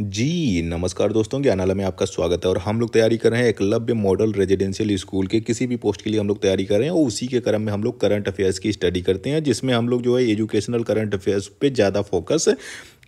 जी, नमस्कार दोस्तों, ज्ञानालय में आपका स्वागत है और हम लोग तैयारी कर रहे हैं एकलव्य मॉडल रेजिडेंशियल स्कूल के किसी भी पोस्ट के लिए हम लोग तैयारी कर रहे हैं और उसी के क्रम में हम लोग करंट अफेयर्स की स्टडी करते हैं, जिसमें हम लोग जो है एजुकेशनल करंट अफेयर्स पे ज़्यादा फोकस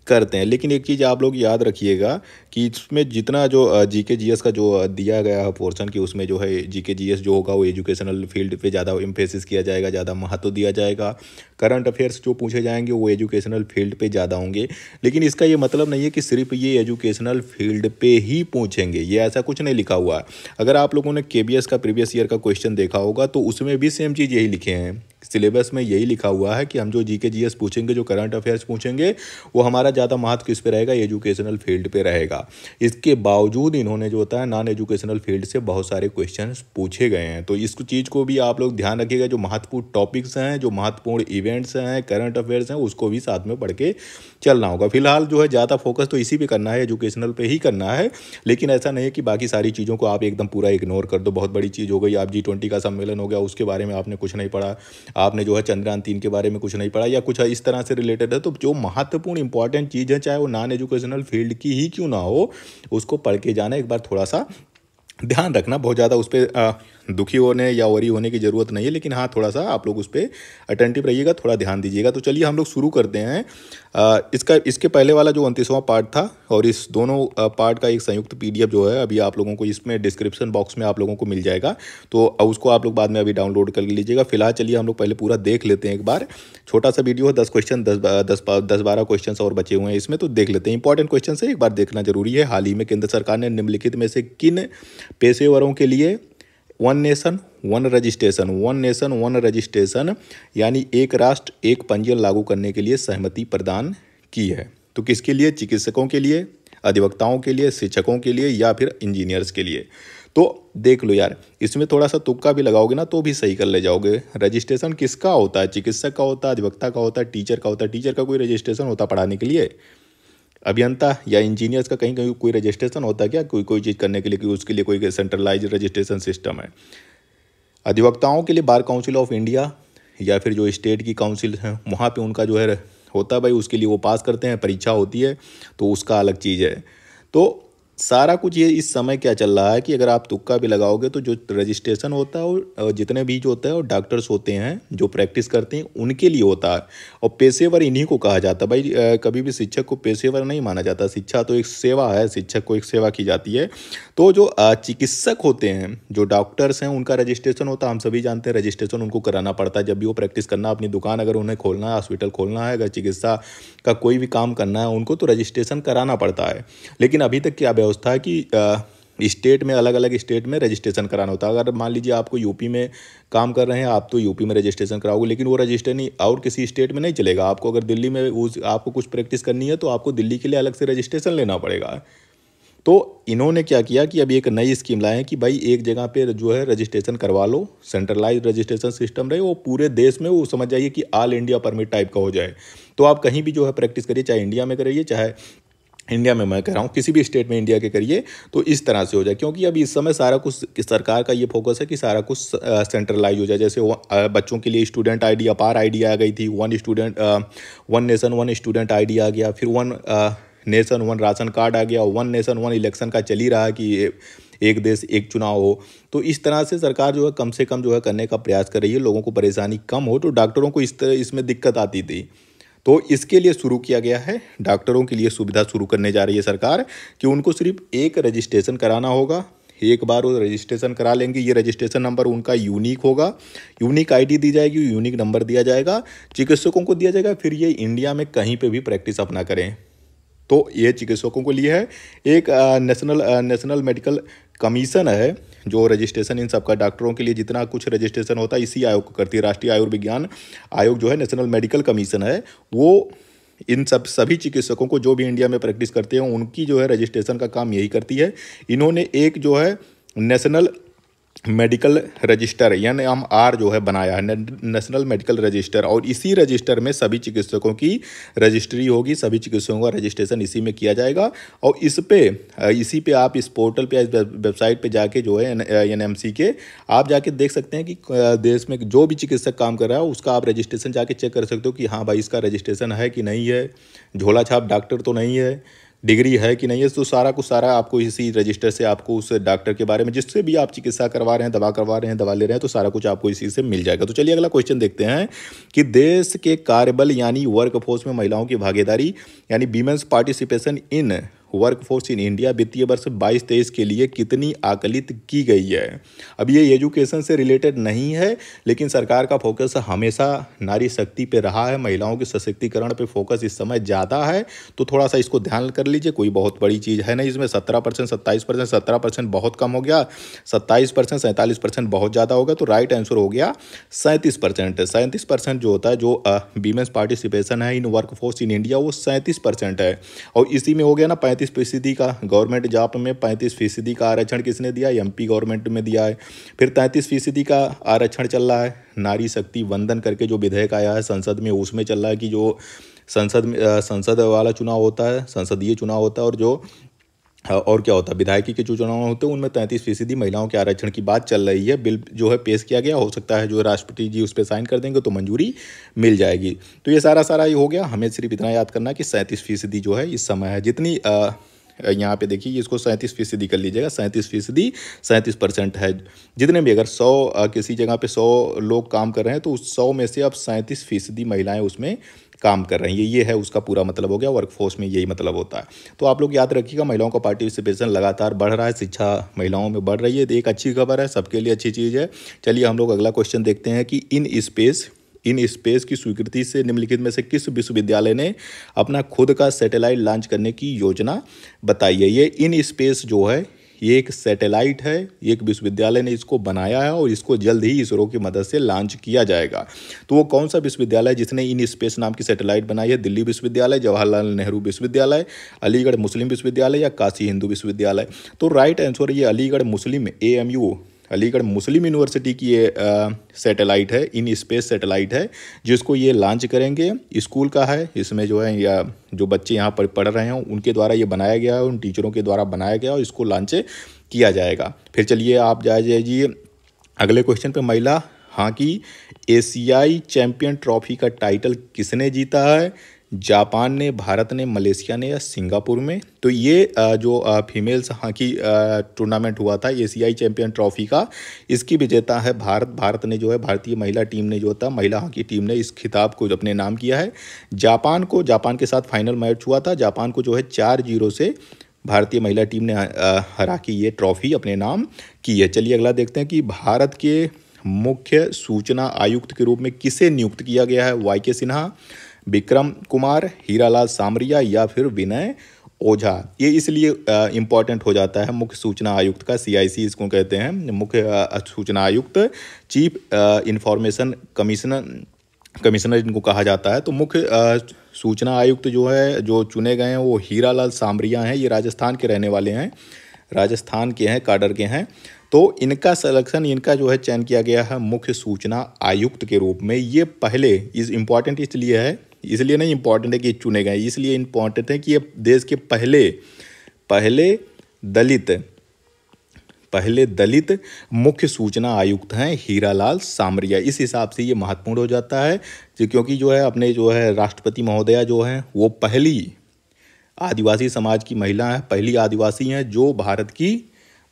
करते हैं। लेकिन एक चीज़ आप लोग याद रखिएगा कि इसमें जितना जो जीके जीएस का जो दिया गया है पोर्शन की, उसमें जो है जीके जीएस जो होगा वो एजुकेशनल फील्ड पे ज़्यादा एम्फेसिस किया जाएगा, ज़्यादा महत्व दिया जाएगा। करंट अफेयर्स जो पूछे जाएंगे वो एजुकेशनल फील्ड पे ज़्यादा होंगे। लेकिन इसका ये मतलब नहीं है कि सिर्फ ये एजुकेशनल फील्ड पे ही पूछेंगे, ये ऐसा कुछ नहीं लिखा हुआ है। अगर आप लोगों ने केबीएस का प्रीवियस ईयर का क्वेश्चन देखा होगा तो उसमें भी सेम चीज़ यही लिखे हैं। सिलेबस में यही लिखा हुआ है कि हम जो जीके जीएस पूछेंगे, जो करंट अफेयर्स पूछेंगे, वो हमारा ज़्यादा महत्व किस पे रहेगा, एजुकेशनल फील्ड पे रहेगा। इसके बावजूद इन्होंने जो होता है नॉन एजुकेशनल फील्ड से बहुत सारे क्वेश्चंस पूछे गए हैं। तो इस चीज़ को भी आप लोग ध्यान रखिएगा। जो महत्वपूर्ण टॉपिक्स हैं, जो महत्वपूर्ण इवेंट्स हैं, करंट अफेयर्स हैं, उसको भी साथ में पढ़ के चलना होगा। फिलहाल जो है ज़्यादा फोकस तो इसी पे करना है, एजुकेशनल पे ही करना है। लेकिन ऐसा नहीं है कि बाकी सारी चीज़ों को आप एकदम पूरा इग्नोर कर दो। बहुत बड़ी चीज़ हो गई, आप G20 का सम्मेलन हो गया, उसके बारे में आपने कुछ नहीं पढ़ा, आपने जो है चंद्रयान 3 के बारे में कुछ नहीं पढ़ा या कुछ इस तरह से रिलेटेड है। तो जो महत्वपूर्ण इंपॉर्टेंट चीज़ है, चाहे वो नॉन एजुकेशनल फील्ड की ही क्यों ना हो, उसको पढ़ के जाना। एक बार थोड़ा सा ध्यान रखना, बहुत ज़्यादा उस पर दुखी होने या वरी होने की ज़रूरत नहीं है। लेकिन हाँ, थोड़ा सा आप लोग उस पर अटेंटिव रहिएगा, थोड़ा ध्यान दीजिएगा। तो चलिए हम लोग शुरू करते हैं। इसके पहले वाला जो 29वां पार्ट था और इस दोनों पार्ट का एक संयुक्त पीडीएफ जो है अभी आप लोगों को इसमें डिस्क्रिप्शन बॉक्स में आप लोगों को मिल जाएगा। तो उसको आप लोग बाद में अभी डाउनलोड कर लीजिएगा। फिलहाल चलिए हम लोग पहले पूरा देख लेते हैं एक बार। छोटा सा वीडियो है, 10 क्वेश्चन, 10-12 क्वेश्चन और बचे हुए हैं इसमें, तो देख लेते हैं। इंपॉर्टेंट क्वेश्चन है, एक बार देखना जरूरी है। हाल ही में केंद्र सरकार ने निम्नलिखित में से किन पेशेवरों के लिए वन नेशन वन रजिस्ट्रेशन यानी एक राष्ट्र एक पंजीयन लागू करने के लिए सहमति प्रदान की है? तो किसके लिए? चिकित्सकों के लिए, अधिवक्ताओं के लिए, शिक्षकों के लिए या फिर इंजीनियर्स के लिए? तो देख लो यार, इसमें थोड़ा सा तुक्का भी लगाओगे ना तो भी सही कर ले जाओगे। रजिस्ट्रेशन किसका होता है? चिकित्सक का होता है, अधिवक्ता का होता है, टीचर का होता है। टीचर का कोई रजिस्ट्रेशन होता है पढ़ाने के लिए? अभियंता या इंजीनियर्स का कहीं कहीं कोई रजिस्ट्रेशन होता है क्या, कोई चीज़ करने के लिए, कि उसके लिए कोई सेंट्रलाइज रजिस्ट्रेशन सिस्टम है? अधिवक्ताओं के लिए बार काउंसिल ऑफ इंडिया या फिर जो स्टेट की काउंसिल है वहाँ पे उनका जो है होता है भाई, उसके लिए वो पास करते हैं, परीक्षा होती है, तो उसका अलग चीज़ है। तो सारा कुछ ये इस समय क्या चल रहा है कि अगर आप तुक्का भी लगाओगे तो जो रजिस्ट्रेशन होता है और जितने भी जो होता है वो डॉक्टर्स होते हैं जो प्रैक्टिस करते हैं उनके लिए होता है। और पेशेवर इन्हीं को कहा जाता है भाई। कभी भी शिक्षक को पेशेवर नहीं माना जाता। शिक्षा तो एक सेवा है, शिक्षक को एक सेवा की जाती है। तो जो चिकित्सक होते हैं, जो डॉक्टर्स हैं, उनका रजिस्ट्रेशन होता है। हम सभी जानते हैं रजिस्ट्रेशन उनको कराना पड़ता है जब भी वो प्रैक्टिस करना, अपनी दुकान अगर उन्हें खोलना है, हॉस्पिटल खोलना है, अगर चिकित्सा का कोई भी काम करना है उनको, तो रजिस्ट्रेशन कराना पड़ता है। लेकिन अभी तक क्या व्यवस्था है कि स्टेट में, अलग अलग स्टेट में रजिस्ट्रेशन कराना होता है। अगर मान लीजिए आपको यूपी में काम कर रहे हैं, आप तो यूपी में रजिस्ट्रेशन कराओगे, लेकिन वो रजिस्टर नहीं और किसी स्टेट में नहीं चलेगा। आपको अगर दिल्ली में आपको कुछ प्रैक्टिस करनी है तो आपको दिल्ली के लिए अलग से रजिस्ट्रेशन लेना पड़ेगा। तो इन्होंने क्या किया कि अभी एक नई स्कीम लाए हैं कि भाई एक जगह पे जो है रजिस्ट्रेशन करवा लो, सेंट्रलाइज रजिस्ट्रेशन सिस्टम रहे, वो पूरे देश में, वो समझ जाइए कि ऑल इंडिया परमिट टाइप का हो जाए। तो आप कहीं भी जो है प्रैक्टिस करिए, चाहे इंडिया में करिए, चाहे इंडिया में, मैं कह रहा हूँ किसी भी स्टेट में इंडिया के करिए, तो इस तरह से हो जाए। क्योंकि अभी इस समय सारा कुछ सरकार का ये फोकस है कि सारा कुछ सेंट्रलाइज हो जाए। जैसे बच्चों के लिए स्टूडेंट आईडी, अपार आईडी आ गई थी, one nation one student ID आ गया, फिर one nation one ration card आ गया, वन नेशन वन इलेक्शन का चल ही रहा है कि एक देश एक चुनाव हो। तो इस तरह से सरकार जो है कम से कम जो है करने का प्रयास कर रही है, लोगों को परेशानी कम हो। तो डॉक्टरों को इसमें दिक्कत आती थी, तो इसके लिए शुरू किया गया है। डॉक्टरों के लिए सुविधा शुरू करने जा रही है सरकार कि उनको सिर्फ एक रजिस्ट्रेशन कराना होगा। एक बार वो रजिस्ट्रेशन करा लेंगे, ये रजिस्ट्रेशन नंबर उनका यूनिक होगा, यूनिक आईडी दी जाएगी, यूनिक नंबर दिया जाएगा, चिकित्सकों को दिया जाएगा। फिर ये इंडिया में कहीं पे भी प्रैक्टिस अपना करें। तो ये चिकित्सकों के लिए है। एक नेशनल मेडिकल कमीशन है जो रजिस्ट्रेशन इन सब का, डॉक्टरों के लिए जितना कुछ रजिस्ट्रेशन होता है इसी आयोग को करती है। राष्ट्रीय आयुर्विज्ञान आयोग जो है, नेशनल मेडिकल कमीशन है, वो इन सभी चिकित्सकों को जो भी इंडिया में प्रैक्टिस करते हैं उनकी जो है रजिस्ट्रेशन का काम यही करती है। इन्होंने एक जो है नेशनल मेडिकल रजिस्टर यानी हम आर जो है बनाया है, नेशनल मेडिकल रजिस्टर, और इसी रजिस्टर में सभी चिकित्सकों की रजिस्ट्री होगी, सभी चिकित्सकों का रजिस्ट्रेशन इसी में किया जाएगा। और इसी पे आप इस पोर्टल पे, इस वेबसाइट पे जाके जो है एनएमसी के, आप जाके देख सकते हैं कि देश में जो भी चिकित्सक काम कर रहा है उसका आप रजिस्ट्रेशन जाके चेक कर सकते हो कि हाँ भाई इसका रजिस्ट्रेशन है कि नहीं है, झोला छाप डॉक्टर तो नहीं है, डिग्री है कि नहीं है, तो सारा कुछ सारा आपको इसी रजिस्टर से आपको उस डॉक्टर के बारे में, जिससे भी आप चिकित्सा करवा रहे हैं, दवा करवा रहे हैं, दवा ले रहे हैं, तो सारा कुछ आपको इसी से मिल जाएगा। तो चलिए अगला क्वेश्चन देखते हैं कि देश के कार्यबल यानी वर्कफोर्स में महिलाओं की भागीदारी यानी women's participation in workforce in India वित्तीय वर्ष 22-23 के लिए कितनी आकलित की गई है। अब ये एजुकेशन से रिलेटेड नहीं है, लेकिन सरकार का फोकस हमेशा नारी शक्ति पे रहा है, महिलाओं के सशक्तिकरण पे फोकस इस समय ज़्यादा है, तो थोड़ा सा इसको ध्यान कर लीजिए। कोई बहुत बड़ी चीज़ है नहीं इसमें। 17%, 27%, 17% बहुत कम हो गया, 27%, 47% बहुत ज़्यादा हो गया, तो राइट आंसर हो गया 37%। 37% जो होता है, जो वीमेंस पार्टिसिपेशन है इन वर्कफोर्स इन इंडिया, वो 37% है। और इसी में हो गया ना 35% का गवर्नमेंट जॉब में 35% का आरक्षण किसने दिया, एमपी गवर्नमेंट में दिया है। फिर 33% का आरक्षण चल रहा है नारी शक्ति वंदन करके, जो विधेयक आया है संसद में, उसमें चल रहा है कि जो संसद वाला चुनाव होता है, संसदीय चुनाव होता है, और क्या होता है विधायकी के जो चुनाव होते हैं, उनमें 33% महिलाओं के आरक्षण की बात चल रही है। बिल जो है पेश किया गया, हो सकता है जो राष्ट्रपति जी उस पर साइन कर देंगे तो मंजूरी मिल जाएगी। तो ये सारा ये हो गया। हमें सिर्फ इतना याद करना कि 37% जो है इस समय है। जितनी यहाँ पे देखिए, इसको 37% कर लीजिएगा। 37%, 37% है। जितने भी अगर 100 किसी जगह पे 100 लोग काम कर रहे हैं, तो उस 100 में से अब 37% महिलाएं उसमें काम कर रही हैं। ये है उसका पूरा मतलब हो गया। वर्कफोर्स में यही मतलब होता है। तो आप लोग याद रखिएगा, महिलाओं का पार्टिसिपेशन लगातार बढ़ रहा है, शिक्षा महिलाओं में बढ़ रही है, तो एक अच्छी खबर है, सबके लिए अच्छी चीज़ है। चलिए हम लोग अगला क्वेश्चन देखते हैं कि इन स्पेस की स्वीकृति से निम्नलिखित में से किस विश्वविद्यालय ने अपना खुद का सैटेलाइट लॉन्च करने की योजना बताई है। ये इन स्पेस जो है, ये एक सैटेलाइट है, एक विश्वविद्यालय ने इसको बनाया है और इसको जल्द ही इसरो की मदद से लॉन्च किया जाएगा। तो वो कौन सा विश्वविद्यालय है जिसने इन स्पेस नाम की सैटेलाइट बनाई है? दिल्ली विश्वविद्यालय, जवाहरलाल नेहरू विश्वविद्यालय, अलीगढ़ मुस्लिम विश्वविद्यालय या काशी हिंदू विश्वविद्यालय? तो राइट आंसर ये अलीगढ़ मुस्लिम AMU, अलीगढ़ मुस्लिम यूनिवर्सिटी की ये सैटेलाइट है, इन स्पेस सैटेलाइट है, जिसको ये लॉन्च करेंगे। स्कूल का है, इसमें जो है या जो बच्चे यहाँ पर पढ़ रहे हैं उनके द्वारा ये बनाया गया है, उन टीचरों के द्वारा बनाया गया और इसको लॉन्च किया जाएगा। फिर चलिए आप जाइए अगले क्वेश्चन पे। महिला हॉकी एशियाई चैंपियन ट्रॉफी का टाइटल किसने जीता है? जापान ने, भारत ने, मलेशिया ने या सिंगापुर में? तो ये जो फीमेल्स हॉकी टूर्नामेंट हुआ था एशियाई चैंपियन ट्रॉफी का, इसकी विजेता है भारत ने जो है, भारतीय महिला टीम ने जो था, महिला हॉकी टीम ने इस खिताब को अपने नाम किया है। जापान के साथ फाइनल मैच हुआ था, जापान को जो है 4-0 से भारतीय महिला टीम ने हरा के ये ट्रॉफी अपने नाम की है। चलिए अगला देखते हैं कि भारत के मुख्य सूचना आयुक्त के रूप में किसे नियुक्त किया गया है? YK सिन्हा, विक्रम कुमार, हीरालाल सामरिया या फिर विनय ओझा? ये इसलिए इम्पॉर्टेंट हो जाता है मुख्य सूचना आयुक्त का, CIC इसको कहते हैं, मुख्य सूचना आयुक्त, चीफ इंफॉर्मेशन कमिश्नर इनको कहा जाता है। तो मुख्य सूचना आयुक्त जो है, जो चुने गए हैं वो हीरालाल सामरिया हैं। ये राजस्थान के रहने वाले हैं, राजस्थान के हैं, काडर के हैं। तो इनका सिलेक्शन, इनका जो है चयन किया गया है मुख्य सूचना आयुक्त के रूप में। ये पहले इम्पॉर्टेंट इसलिए है, इसलिए नहीं इम्पॉर्टेंट है कि चुने गए, इसलिए इम्पॉर्टेंट है कि ये देश के पहले दलित मुख्य सूचना आयुक्त हैं हीरालाल सामरिया। इस हिसाब से ये महत्वपूर्ण हो जाता है, क्योंकि जो है अपने जो है राष्ट्रपति महोदया जो हैं, वो पहली आदिवासी समाज की महिला हैं, पहली आदिवासी हैं जो भारत की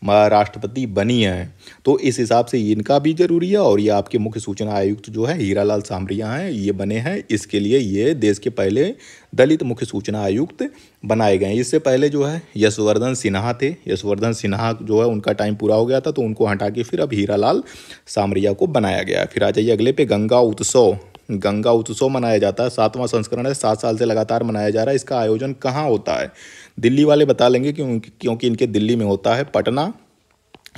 राष्ट्रपति बनी हैं। तो इस हिसाब से इनका भी जरूरी है। और ये आपके मुख्य सूचना आयुक्त जो है हीरालाल सामरिया हैं, ये बने हैं, इसके लिए ये देश के पहले दलित मुख्य सूचना आयुक्त बनाए गए हैं। इससे पहले जो है यशवर्धन सिन्हा थे, यशवर्धन सिन्हा जो है उनका टाइम पूरा हो गया था, तो उनको हटा के फिर अब हीरालाल सामरिया को बनाया गया। फिर आ जाइए अगले पे। गंगा उत्सव मनाया जाता है, 7वां संस्करण है, 7 साल से लगातार मनाया जा रहा है। इसका आयोजन कहाँ होता है? दिल्ली वाले बता लेंगे क्योंकि इनके दिल्ली में होता है, पटना,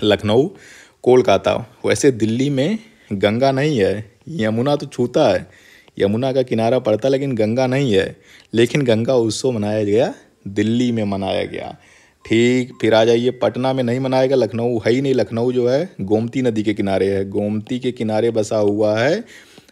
लखनऊ, कोलकाता। वैसे दिल्ली में गंगा नहीं है, यमुना तो छूता है, यमुना का किनारा पड़ता है, लेकिन गंगा नहीं है। लेकिन गंगा उत्सव मनाया गया, दिल्ली में मनाया गया। ठीक, फिर आ जाइए पटना में नहीं मनाया गया, लखनऊ है ही नहीं। लखनऊ जो है गोमती नदी के किनारे है, गोमती के किनारे बसा हुआ है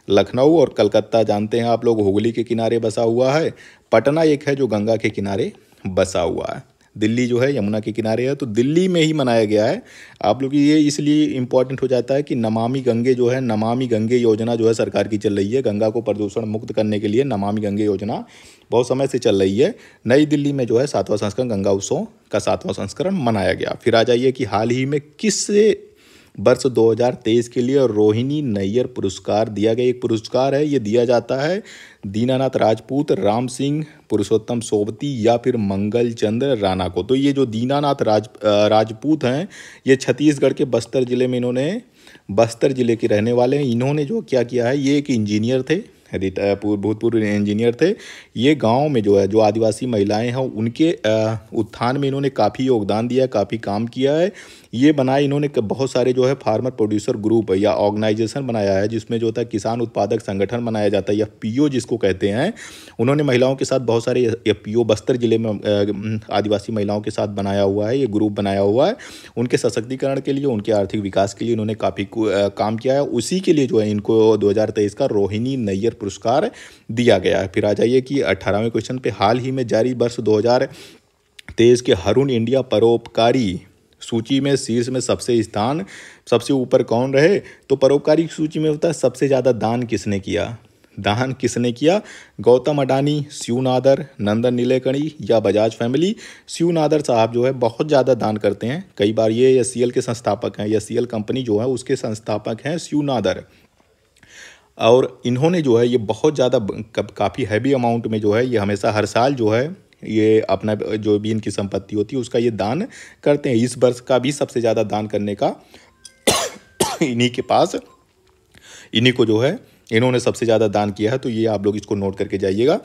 लखनऊ। और कलकत्ता जानते हैं आप लोग, हुगली के किनारे बसा हुआ है। पटना एक है जो गंगा के किनारे बसा हुआ है। दिल्ली जो है यमुना के किनारे है, तो दिल्ली में ही मनाया गया है। आप लोग ये इसलिए इम्पोर्टेंट हो जाता है कि नमामि गंगे जो है, नमामि गंगे योजना जो है सरकार की चल रही है, गंगा को प्रदूषण मुक्त करने के लिए नमामि गंगे योजना बहुत समय से चल रही है। नई दिल्ली में जो है 7वां संस्करण गंगा उत्सव का 7वां संस्करण मनाया गया। फिर आ जाइए कि हाल ही में किस वर्ष 2023 के लिए रोहिणी नैयर पुरस्कार दिया गया। एक पुरस्कार है, ये दिया जाता है दीनानाथ राजपूत, राम सिंह, पुरुषोत्तम सोबती या फिर मंगल चंद्र राणा को। तो ये जो दीनानाथ राजपूत हैं, ये छत्तीसगढ़ के बस्तर जिले में, इन्होंने बस्तर जिले के रहने वाले हैं। इन्होंने जो क्या किया है, ये एक इंजीनियर थे, भूतपूर्व इंजीनियर थे। ये गांव में जो है, जो आदिवासी महिलाएं हैं, उनके उत्थान में इन्होंने काफ़ी योगदान दिया है, काफ़ी काम किया है। ये बनाए इन्होंने बहुत सारे जो है फार्मर प्रोड्यूसर ग्रुप या ऑर्गेनाइजेशन बनाया है, जिसमें जो होता है किसान उत्पादक संगठन बनाया जाता है, या एफपीओ जिसको कहते हैं। उन्होंने महिलाओं के साथ बहुत सारे एफपीओ बस्तर जिले में आदिवासी महिलाओं के साथ बनाया हुआ है, ये ग्रुप बनाया हुआ है। उनके सशक्तिकरण के लिए, उनके आर्थिक विकास के लिए इन्होंने काफ़ी काम किया है। उसी के लिए जो है इनको 2023 का रोहिणी नैयर पुरस्कार दिया गया है। फिर आ जाइए कि 18वें क्वेश्चन पे, हाल ही में जारी वर्ष 2023 के हरून इंडिया परोपकारी सूची में शीर्ष में सबसे ऊपर कौन रहे। तो परोपकारी सूची में होता है सबसे ज़्यादा दान किसने किया। गौतम अडानी, शिव नादर, नंदन नीलेकणी या बजाज फैमिली। शिव नादर साहब जो है बहुत ज़्यादा दान करते हैं। कई बार ये एचसीएल के संस्थापक हैं, एचसीएल कंपनी जो है उसके संस्थापक हैं शिव नादर। और इन्होंने जो है ये बहुत ज़्यादा काफ़ी हैवी अमाउंट में जो है ये हमेशा हर साल जो है ये अपना जो भी इनकी संपत्ति होती है उसका ये दान करते हैं। इस वर्ष का भी सबसे ज़्यादा दान करने का इन्हीं को जो है इन्होंने सबसे ज़्यादा दान किया है। तो ये आप लोग इसको नोट करके जाइएगा।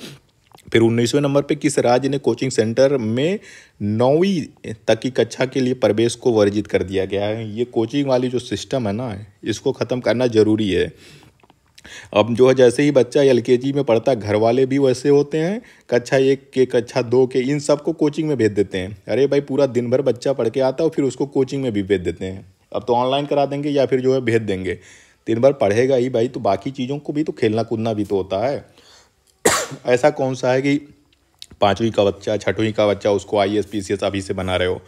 फिर 19वें नंबर पे, किस राज्य ने कोचिंग सेंटर में 9वीं तक की कक्षा के लिए प्रवेश को वर्जित कर दिया गया है। ये कोचिंग वाली जो सिस्टम है ना, इसको ख़त्म करना ज़रूरी है। अब जो है जैसे ही बच्चा एलकेजी में पढ़ता है, घर वाले भी वैसे होते हैं, कक्षा 1 के, कक्षा 2 के, इन सबको कोचिंग में भेज देते हैं। अरे भाई, पूरा दिन भर बच्चा पढ़ के आता है और फिर उसको कोचिंग में भी भेज देते हैं। अब तो ऑनलाइन करा देंगे या फिर जो है भेज देंगे। दिन भर पढ़ेगा ही भाई, तो बाकी चीज़ों को भी तो खेलना कूदना भी तो होता है। ऐसा कौन सा है कि 5वीं का बच्चा, 6वीं का बच्चा उसको IAS PCS अभी से बना रहे हो।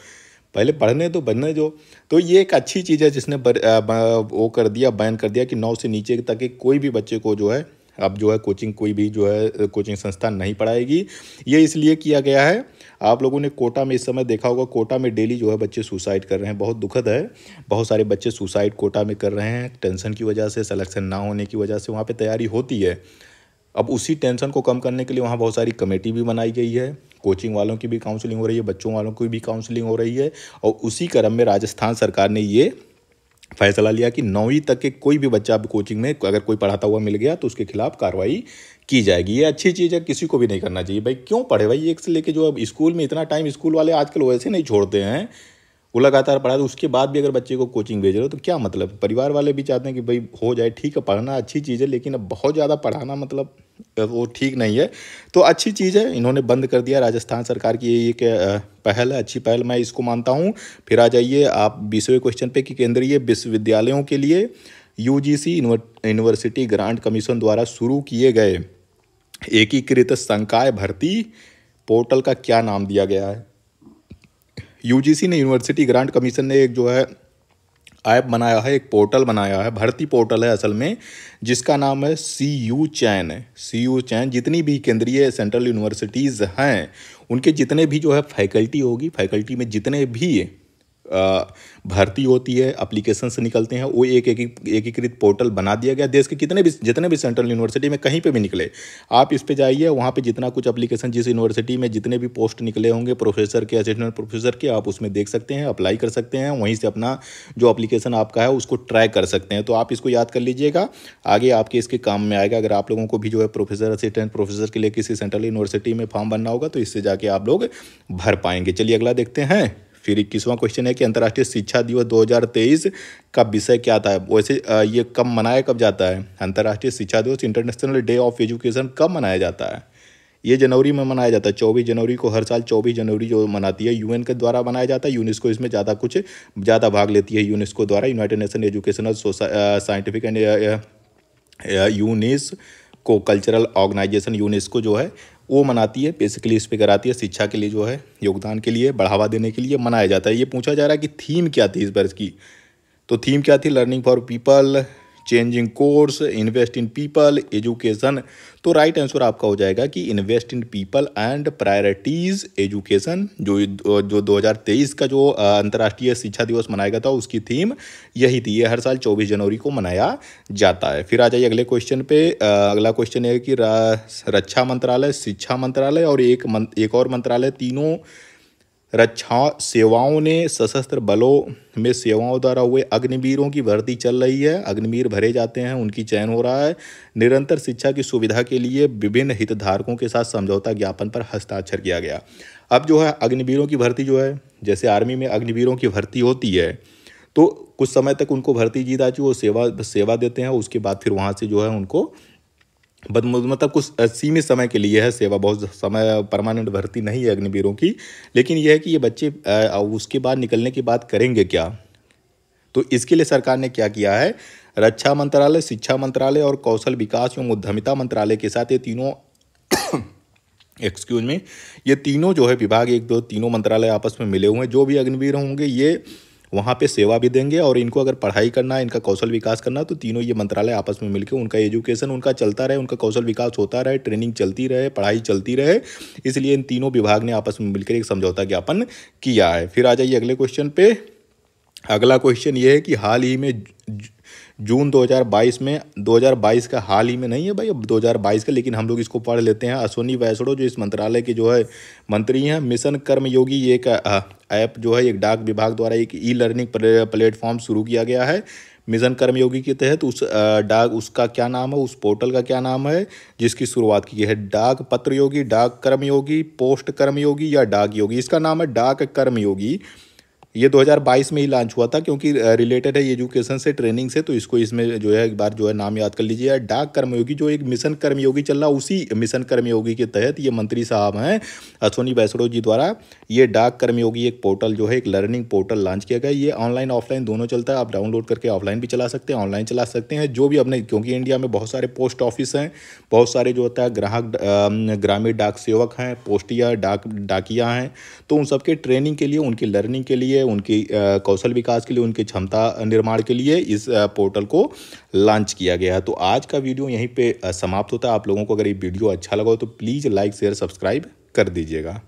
पहले पढ़ने तो बनने जो। तो ये एक अच्छी चीज़ है जिसने वो कर दिया, बैन कर दिया कि 9 से नीचे तक के कोई भी बच्चे को जो है अब जो है कोचिंग, कोई भी जो है कोचिंग संस्था नहीं पढ़ाएगी। ये इसलिए किया गया है, आप लोगों ने कोटा में इस समय देखा होगा, कोटा में डेली जो है बच्चे सुसाइड कर रहे हैं। बहुत दुखद है, बहुत सारे बच्चे सुसाइड कोटा में कर रहे हैं, टेंशन की वजह से, सिलेक्शन ना होने की वजह से। वहाँ पर तैयारी होती है। अब उसी टेंशन को कम करने के लिए वहाँ बहुत सारी कमेटी भी बनाई गई है, कोचिंग वालों की भी काउंसलिंग हो रही है, बच्चों वालों की भी काउंसलिंग हो रही है। और उसी क्रम में राजस्थान सरकार ने ये फैसला लिया कि 9वीं तक के कोई भी बच्चा कोचिंग में अगर कोई पढ़ाता हुआ मिल गया तो उसके खिलाफ कार्रवाई की जाएगी। ये अच्छी चीज़ है, किसी को भी नहीं करना चाहिए भाई। क्यों पढ़े भाई, एक से लेके जो अब स्कूल में इतना टाइम, स्कूल वाले आजकल वैसे नहीं छोड़ते हैं, वो लगातार पढ़ा, तो उसके बाद भी अगर बच्चे को कोचिंग भेज रहे हो तो क्या मतलब। परिवार वाले भी चाहते हैं कि भाई हो जाए, ठीक है, पढ़ना अच्छी चीज़ है, लेकिन अब बहुत ज़्यादा पढ़ाना मतलब वो ठीक नहीं है। तो अच्छी चीज़ है, इन्होंने बंद कर दिया। राजस्थान सरकार की ये एक पहल है, अच्छी पहल मैं इसको मानता हूँ। फिर आ जाइए आप 20वें क्वेश्चन पे कि केंद्रीय विश्वविद्यालयों के लिए UGC यूनिवर्सिटी ग्रांट कमीशन द्वारा शुरू किए गए एकीकृत संकाय भर्ती पोर्टल का क्या नाम दिया गया है। UGC ने, यूनिवर्सिटी ग्रांट कमीशन ने एक जो है ऐप बनाया है, एक पोर्टल बनाया है, भर्ती पोर्टल है असल में, जिसका नाम है CU चैन। जितनी भी केंद्रीय सेंट्रल यूनिवर्सिटीज़ हैं, उनके जितने भी जो है फैकल्टी होगी, फैकल्टी में जितने भी भर्ती होती है, एप्लीकेशन से निकलते हैं, वो एक एकीकृत पोर्टल बना दिया गया। देश के जितने भी सेंट्रल यूनिवर्सिटी में कहीं पे भी निकले, आप इस पे जाइए, वहाँ पे जितना कुछ एप्लीकेशन, जिस यूनिवर्सिटी में जितने भी पोस्ट निकले होंगे प्रोफेसर के, असिस्टेंट प्रोफेसर के, आप उसमें देख सकते हैं, अप्लाई कर सकते हैं। वहीं से अपना जो एप्लीकेशन आपका है उसको ट्रैक कर सकते हैं। तो आप इसको याद कर लीजिएगा, आगे आपके इसके काम में आएगा। अगर आप लोगों को भी जो है प्रोफेसर, असिस्टेंट प्रोफेसर के लिए किसी सेंट्रल यूनिवर्सिटी में फॉर्म भरना होगा तो इससे जाके आप लोग भर पाएंगे। चलिए अगला देखते हैं। फिर 21वां क्वेश्चन है कि अंतर्राष्ट्रीय शिक्षा दिवस 2023 का विषय क्या था। वैसे ये कब जाता है। अंतर्राष्ट्रीय शिक्षा दिवस, इंटरनेशनल डे ऑफ एजुकेशन, कब मनाया जाता है। ये जनवरी में मनाया जाता है, 24 जनवरी को। हर साल 24 जनवरी जो मनाती है, UN के द्वारा मनाया जाता है। यूनेस्को इसमें ज़्यादा भाग लेती है, यूनेस्को द्वारा, United Nation Educational Scientific and UNESCO Cultural Organization, UNESCO जो है वो मनाती है, बेसिकली इस पे कराती है, शिक्षा के लिए जो है योगदान के लिए बढ़ावा देने के लिए मनाया जाता है। ये पूछा जा रहा है कि थीम क्या थी इस वर्ष की, तो थीम क्या थी, learning for people, changing course, invest in people, education. तो राइट आंसर आपका हो जाएगा कि invest in people and priorities education. जो 2023 का जो अंतर्राष्ट्रीय शिक्षा दिवस मनाया गया था उसकी थीम यही थी। ये हर साल 24 जनवरी को मनाया जाता है। फिर आ जाइए अगले क्वेश्चन पे। अगला क्वेश्चन है कि रक्षा मंत्रालय, शिक्षा मंत्रालय और एक और मंत्रालय, तीनों रक्षा सेवाओं ने सशस्त्र बलों में सेवाओं द्वारा हुए अग्निवीरों की भर्ती चल रही है। अग्निवीर भरे जाते हैं, उनकी चयन हो रहा है। निरंतर शिक्षा की सुविधा के लिए विभिन्न हितधारकों के साथ समझौता ज्ञापन पर हस्ताक्षर किया गया। अब जो है अग्निवीरों की भर्ती जो है, जैसे आर्मी में अग्निवीरों की भर्ती होती है तो कुछ समय तक उनको भर्ती दी जाती है, वो सेवा देते हैं। उसके बाद फिर वहाँ से जो है उनको मतलब कुछ सीमित समय के लिए है सेवा, बहुत समय परमानेंट भर्ती नहीं है अग्निवीरों की। लेकिन यह है कि ये बच्चे उसके बाद निकलने के बाद करेंगे क्या, तो इसके लिए सरकार ने क्या किया है, रक्षा मंत्रालय, शिक्षा मंत्रालय और कौशल विकास एवं उद्यमिता मंत्रालय के साथ ये तीनों एक्सक्यूज में, ये तीनों जो है विभाग, एक दो तीनों मंत्रालय आपस में मिले हुए हैं। जो भी अग्निवीर होंगे ये वहाँ पे सेवा भी देंगे, और इनको अगर पढ़ाई करना है, इनका कौशल विकास करना है, तो तीनों ये मंत्रालय आपस में मिलकर उनका एजुकेशन उनका चलता रहे, उनका कौशल विकास होता रहे, ट्रेनिंग चलती रहे, पढ़ाई चलती रहे। इसलिए इन तीनों विभाग ने आपस में मिलकर एक समझौता ज्ञापन किया है। फिर आ जाइए अगले क्वेश्चन पे। अगला क्वेश्चन ये है कि हाल ही में जून 2022 में, 2022 का हाल ही में नहीं है भाई, अब 2022 का, लेकिन हम लोग इसको पढ़ लेते हैं। अश्विनी वैष्णव जो इस मंत्रालय के जो है मंत्री हैं, मिशन कर्मयोगी, ये एक ऐप जो है एक डाक विभाग द्वारा एक ई लर्निंग प्लेटफॉर्म शुरू किया गया है मिशन कर्मयोगी के तहत। उसका क्या नाम है, उस पोर्टल का क्या नाम है जिसकी शुरुआत की है, डाक पत्र योगी, डाक कर्मयोगी, पोस्ट कर्मयोगी या डाक योगी। इसका नाम है डाक कर्मयोगी। ये 2022 में ही लॉन्च हुआ था, क्योंकि रिलेटेड है एजुकेशन से, ट्रेनिंग से, तो इसको इसमें जो है एक बार जो है नाम याद कर लीजिए। डाक कर्मयोगी जो एक मिशन कर्मयोगी चल रहा, उसी मिशन कर्मयोगी के तहत ये मंत्री साहब हैं अश्विनी वैष्णव जी द्वारा ये डाक कर्मयोगी एक पोर्टल जो है, एक लर्निंग पोर्टल लॉन्च किया गया। ये ऑनलाइन ऑफलाइन दोनों चलता है, आप डाउनलोड करके ऑफलाइन भी चला सकते हैं, ऑनलाइन चला सकते हैं, जो भी अपने, क्योंकि इंडिया में बहुत सारे पोस्ट ऑफिस हैं, बहुत सारे जो होता है ग्रामीण डाक सेवक हैं, पोस्टिया डाकिया हैं, तो उन सबके ट्रेनिंग के लिए, उनकी लर्निंग के लिए, उनकी कौशल विकास के लिए, उनकी क्षमता निर्माण के लिए इस पोर्टल को लॉन्च किया गया है। तो आज का वीडियो यहीं पे समाप्त होता है। आप लोगों को अगर ये वीडियो अच्छा लगा हो तो प्लीज़ लाइक शेयर सब्सक्राइब कर दीजिएगा।